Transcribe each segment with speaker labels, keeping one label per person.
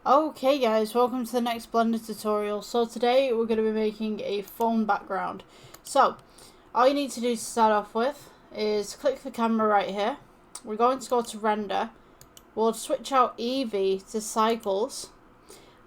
Speaker 1: Okay guys, welcome to the next Blender tutorial. So today we're going to be making a phone background. So all you need to do to start off with is click the camera right here. We're going to go to render. We'll switch out Eevee to cycles.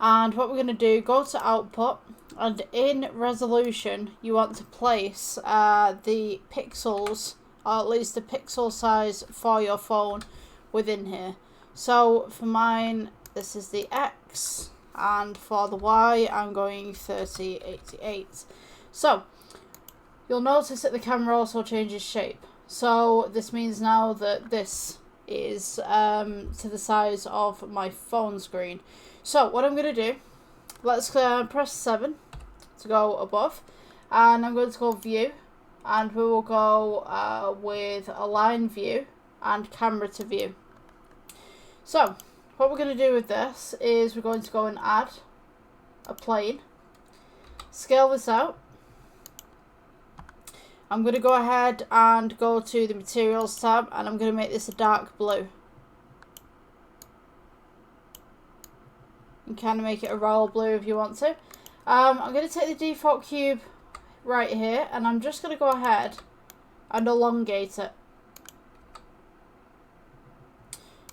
Speaker 1: And what we're going to do, go to output, and in resolution you want to place the pixels, or at least the pixel size for your phone within here. So for mine, this is the X, and for the Y I'm going 3088. So you'll notice that the camera also changes shape. So this means now that this is to the size of my phone screen. So what I'm going to do, let's press 7 to go above, and I'm going to go view, and we will go with align view and camera to view. So what we're going to do with this is we're going to go and add a plane, scale this out. I'm going to go ahead and go to the materials tab, and I'm going to make this a dark blue. You can kind of make it a royal blue if you want to. I'm going to take the default cube right here, and I'm just going to go ahead and elongate it.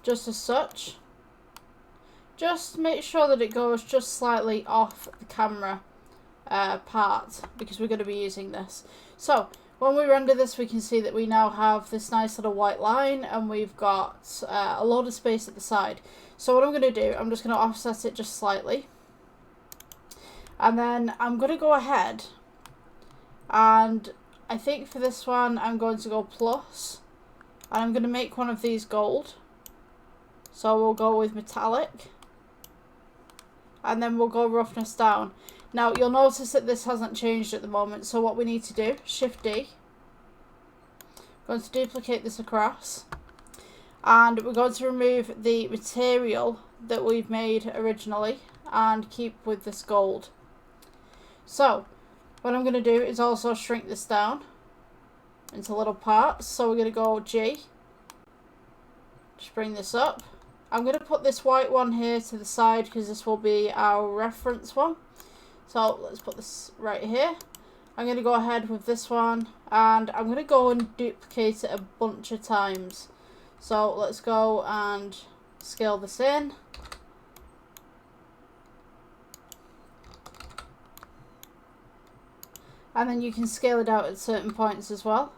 Speaker 1: Just as such. Just make sure that it goes just slightly off the camera part, because we're going to be using this. So when we render this, we can see that we now have this nice little white line, and we've got a load of space at the side. So what I'm going to do, I'm just going to offset it just slightly, and then I'm going to go ahead, and I think for this one I'm going to go plus, and I'm going to make one of these gold. So we'll go with metallic, and then we'll go roughness down. Now you'll notice that this hasn't changed at the moment, so what we need to do, Shift D, we're going to duplicate this across, and we're going to remove the material that we've made originally and keep with this gold. So what I'm going to do is also shrink this down into little parts. So we're going to go G, just bring this up. I'm going to put this white one here to the side because this will be our reference one. So let's put this right here. I'm going to go ahead with this one, and I'm going to go and duplicate it a bunch of times. So let's go and scale this in. And then you can scale it out at certain points as well.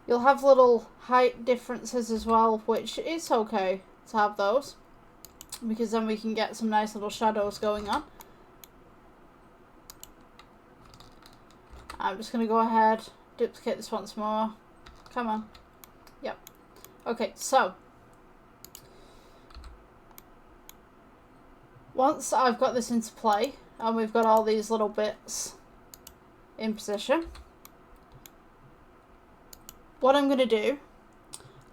Speaker 1: You'll have little height differences as well, which is okay to have those, because then we can get some nice little shadows going on. I'm just going to go ahead, duplicate this once more. Come on. Yep. Okay, so once I've got this into play and we've got all these little bits in position, what I'm going to do,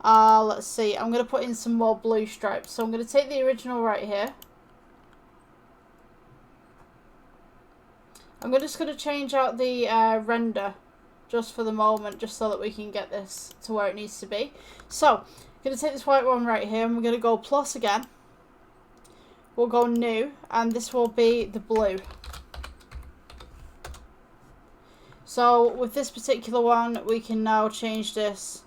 Speaker 1: let's see, I'm going to put in some more blue stripes. So I'm going to take the original right here. I'm just going to change out the render just for the moment, just so that we can get this to where it needs to be. So I'm going to take this white one right here, and we're going to go plus again. We'll go new, and this will be the blue. So with this particular one, we can now change this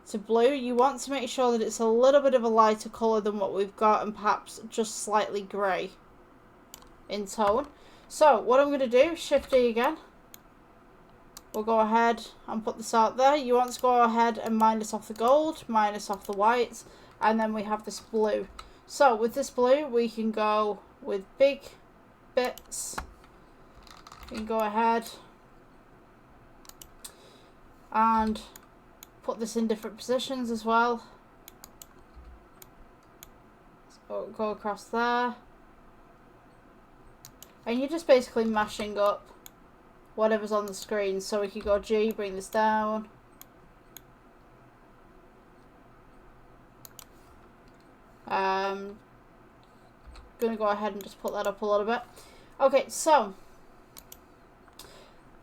Speaker 1: to blue. You want to make sure that it's a little bit of a lighter colour than what we've got, and perhaps just slightly grey in tone. So what I'm going to do, Shift D again. We'll go ahead and put this out there. You want to go ahead and minus off the gold, minus off the white, and then we have this blue. So with this blue, we can go with big bits. We can go ahead and put this in different positions as well. So go across there, and you're just basically mashing up whatever's on the screen. So we could go G, bring this down. Gonna go ahead and just put that up a little bit. Okay, so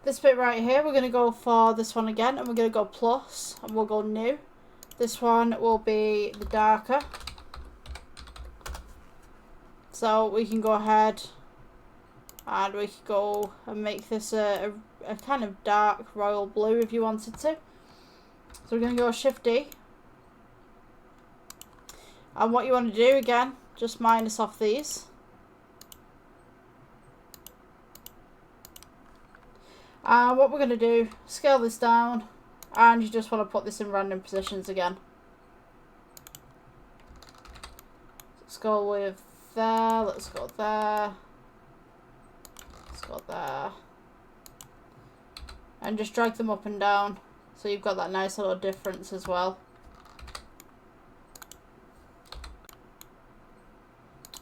Speaker 1: this bit right here, we're going to go for this one again, and we're going to go plus, and we'll go new. This one will be the darker. So we can go ahead and we could go and make this a kind of dark royal blue if you wanted to. So we're going to go Shift D. And what you want to do again, just minus off these. And what we're going to do, scale this down, and you just want to put this in random positions again. Let's go with there, let's go there, let's go there. And just drag them up and down, so you've got that nice little difference as well.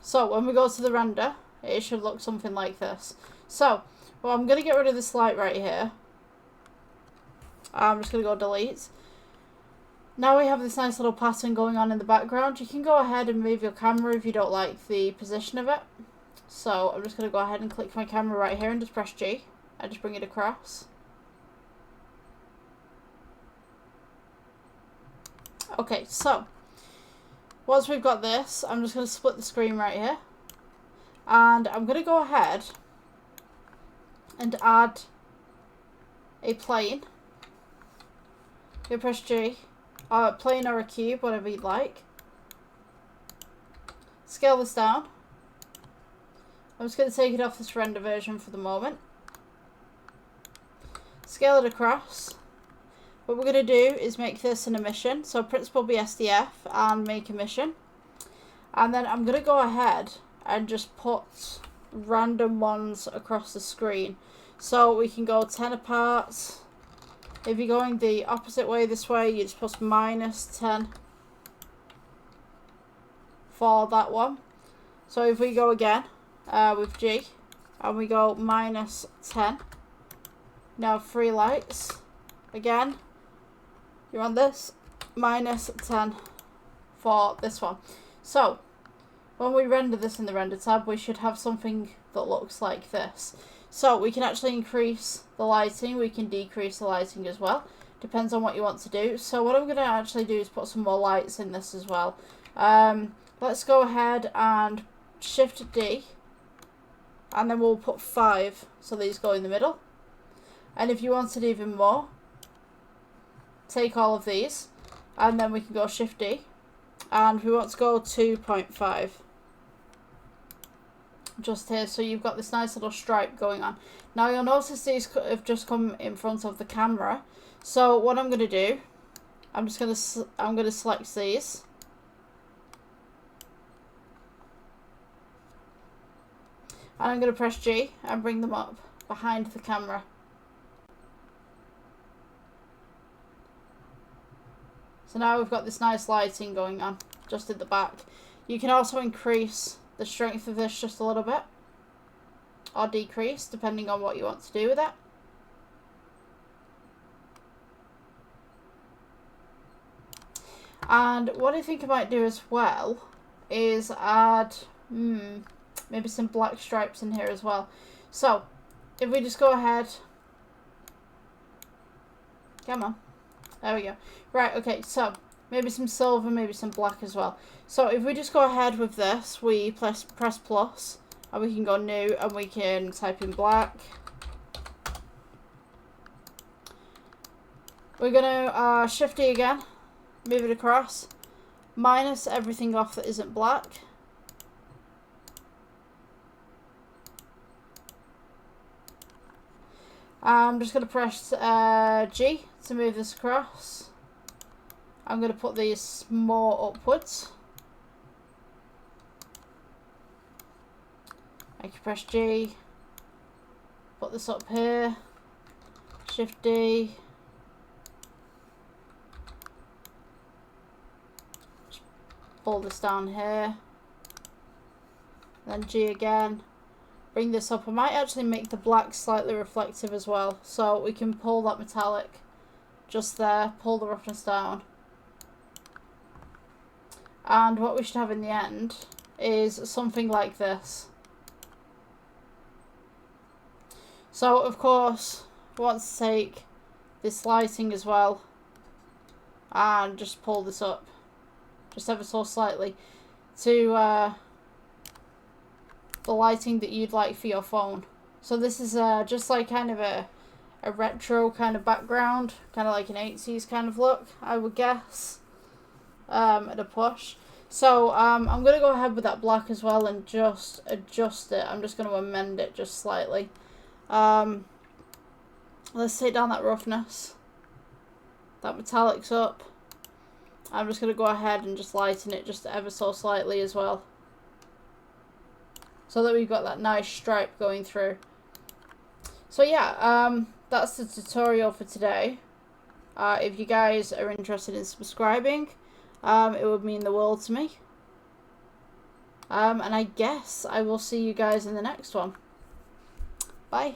Speaker 1: So when we go to the render, it should look something like this. So, well, I'm going to get rid of this light right here. I'm just going to go delete. Now we have this nice little pattern going on in the background. You can go ahead and move your camera if you don't like the position of it. So I'm just going to go ahead and click my camera right here and just press G. And just bring it across. Okay, so once we've got this, I'm just going to split the screen right here. And I'm going to go ahead and add a plane. You press G, or a plane or a cube, whatever you'd like. Scale this down. I'm just going to take it off this render version for the moment. Scale it across. What we're going to do is make this an emission. So principal be SDF and make emission. And then I'm going to go ahead and just put random ones across the screen. So we can go 10 apart. If you're going the opposite way this way, you just put minus 10 for that one. So if we go again with G and we go minus 10. Now 3 lights. Again, you're on this, minus 10 for this one. So when we render this in the render tab, we should have something that looks like this. So we can actually increase the lighting, we can decrease the lighting as well. Depends on what you want to do. So what I'm going to actually do is put some more lights in this as well. Let's go ahead and Shift D. And then we'll put 5, so these go in the middle. And if you wanted even more, take all of these. And then we can go Shift D. And we want to go 2.5. Just here, so you've got this nice little stripe going on. Now you'll notice these have just come in front of the camera. So what I'm going to do, I'm going to select these. And I'm going to press G and bring them up behind the camera. So now we've got this nice lighting going on just at the back. You can also increase the strength of this just a little bit, or decrease depending on what you want to do with it. And what I think I might do as well is add maybe some black stripes in here as well. So if we just go ahead, come on, there we go. Right, okay, so maybe some silver, maybe some black as well. So if we just go ahead with this, we press plus, and we can go new, and we can type in black. We're going to Shift D again, move it across, minus everything off that isn't black. I'm just going to press G to move this across. I'm going to put these more upwards. I can press G, put this up here, Shift D, just pull this down here, then G again, bring this up. I might actually make the black slightly reflective as well, so we can pull that metallic just there, pull the roughness down. And what we should have in the end is something like this. So of course we want to take this lighting as well and just pull this up just ever so slightly to the lighting that you'd like for your phone. So this is just like kind of a retro kind of background, kind of like an 80s kind of look, I would guess, at a push. So I'm going to go ahead with that black as well and just adjust it. I'm just going to amend it just slightly. Let's take down that roughness. That metallic's up. I'm just going to go ahead and just lighten it just ever so slightly as well, so that we've got that nice stripe going through. So yeah, that's the tutorial for today. If you guys are interested in subscribing, it would mean the world to me. And I guess I will see you guys in the next one. Bye.